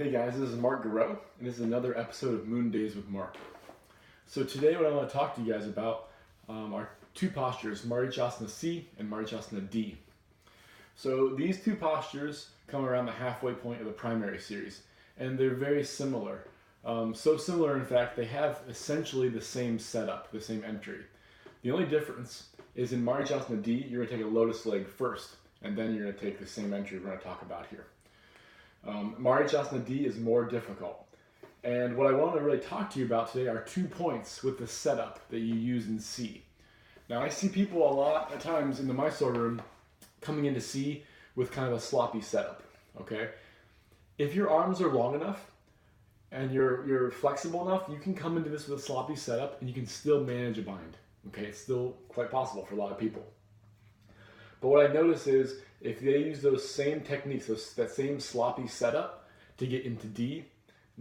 Hey guys, this is Mark and this is another episode of Moon Days with Mark. So today what I want to talk to you guys about are two postures, Marīchāsana C and Marīchāsana D. So these two postures come around the halfway point of the primary series, and they're very similar. So similar, in fact, they have essentially the same setup, the same entry. The only difference is in Marīchāsana D, you're going to take a lotus leg first, and then you're going to take the same entry we're going to talk about here. Marīchāsana D is more difficult. And what I want to really talk to you about today are 2 points with the setup that you use in C. Now I see people a lot of times in the Mysore room coming into C with kind of a sloppy setup, okay? If your arms are long enough and you're flexible enough, you can come into this with a sloppy setup and you can still manage a bind, okay? It's still quite possible for a lot of people. But what I notice is if they use those same techniques, that same sloppy setup to get into D,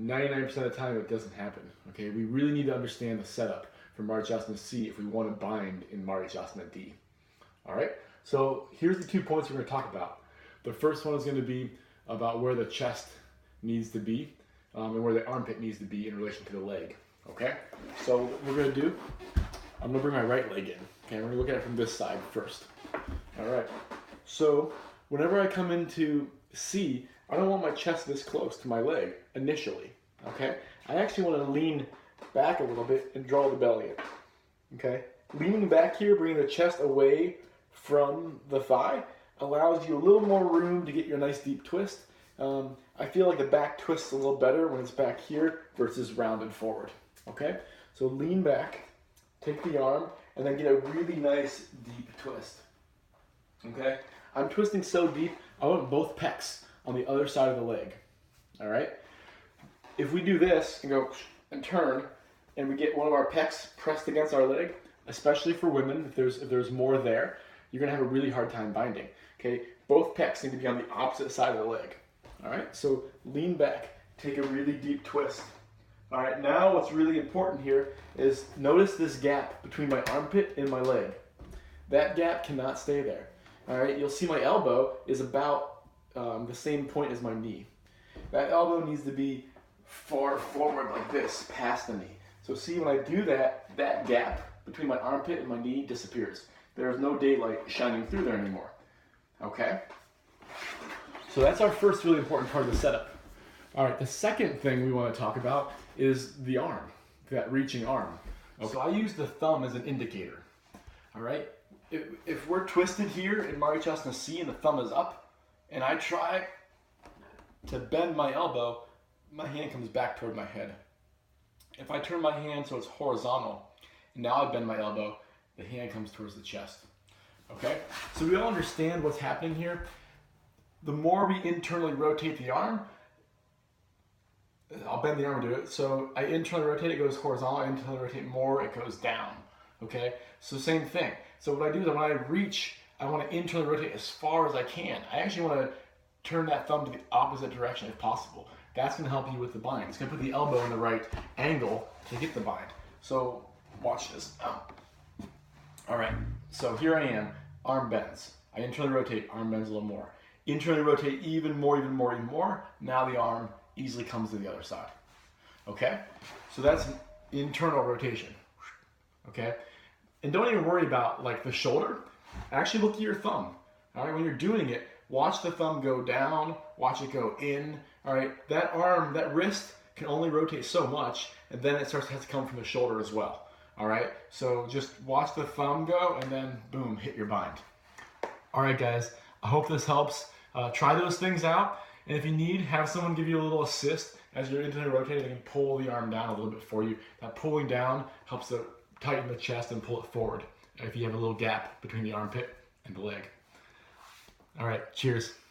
99% of the time it doesn't happen. Okay, we really need to understand the setup for Marīchāsana C if we want to bind in Marīchāsana D. All right, so here's the 2 points we're going to talk about. The first one is going to be about where the chest needs to be and where the armpit needs to be in relation to the leg. Okay, so what we're going to do, I'm going to bring my right leg in. Okay, we're going to look at it from this side first. All right, so whenever I come into C, I don't want my chest this close to my leg initially, okay? I actually want to lean back a little bit and draw the belly in, okay? Leaning back here, bringing the chest away from the thigh, allows you a little more room to get your nice deep twist. I feel like the back twists a little better when it's back here versus rounded forward, okay? So lean back, take the arm, and then get a really nice deep twist. Okay, I'm twisting so deep, I want both pecs on the other side of the leg. All right, if we do this and go and turn, and we get one of our pecs pressed against our leg, especially for women, if there's more there, you're gonna have a really hard time binding. Okay, both pecs need to be on the opposite side of the leg. All right, so lean back, take a really deep twist. All right, now what's really important here is notice this gap between my armpit and my leg. That gap cannot stay there. All right, you'll see my elbow is about the same point as my knee. That elbow needs to be far forward like this, past the knee. So see, when I do that, that gap between my armpit and my knee disappears. There's no daylight shining through there anymore. Okay? So that's our first really important part of the setup. All right, the second thing we want to talk about is the arm, that reaching arm. Okay. So I use the thumb as an indicator. All right? If we're twisted here in Marīchāsana C and the thumb is up, and I try to bend my elbow, my hand comes back toward my head. If I turn my hand so it's horizontal, and now I bend my elbow, the hand comes towards the chest. Okay? So we all understand what's happening here. The more we internally rotate the arm, I'll bend the arm to do it. So I internally rotate, it goes horizontal. I internally rotate more, it goes down. Okay? So same thing. So what I do is when I reach, I want to internally rotate as far as I can. I actually want to turn that thumb to the opposite direction if possible. That's going to help you with the bind. It's going to put the elbow in the right angle to get the bind. So watch this. All right, so here I am, arm bends. I internally rotate, arm bends a little more. Internally rotate even more. Now the arm easily comes to the other side. Okay, so that's internal rotation. Okay. And don't even worry about like the shoulder. Actually look at your thumb. All right, when you're doing it, watch the thumb go down, watch it go in. All right, that arm, that wrist can only rotate so much, and then it has to come from the shoulder as well. All right, so just watch the thumb go, and then boom, hit your bind. All right, guys, I hope this helps. Try those things out, and if you need, have someone give you a little assist as you're internally rotating. They can pull the arm down a little bit for you. That pulling down helps to tighten the chest and pull it forward if you have a little gap between the armpit and the leg. All right, cheers.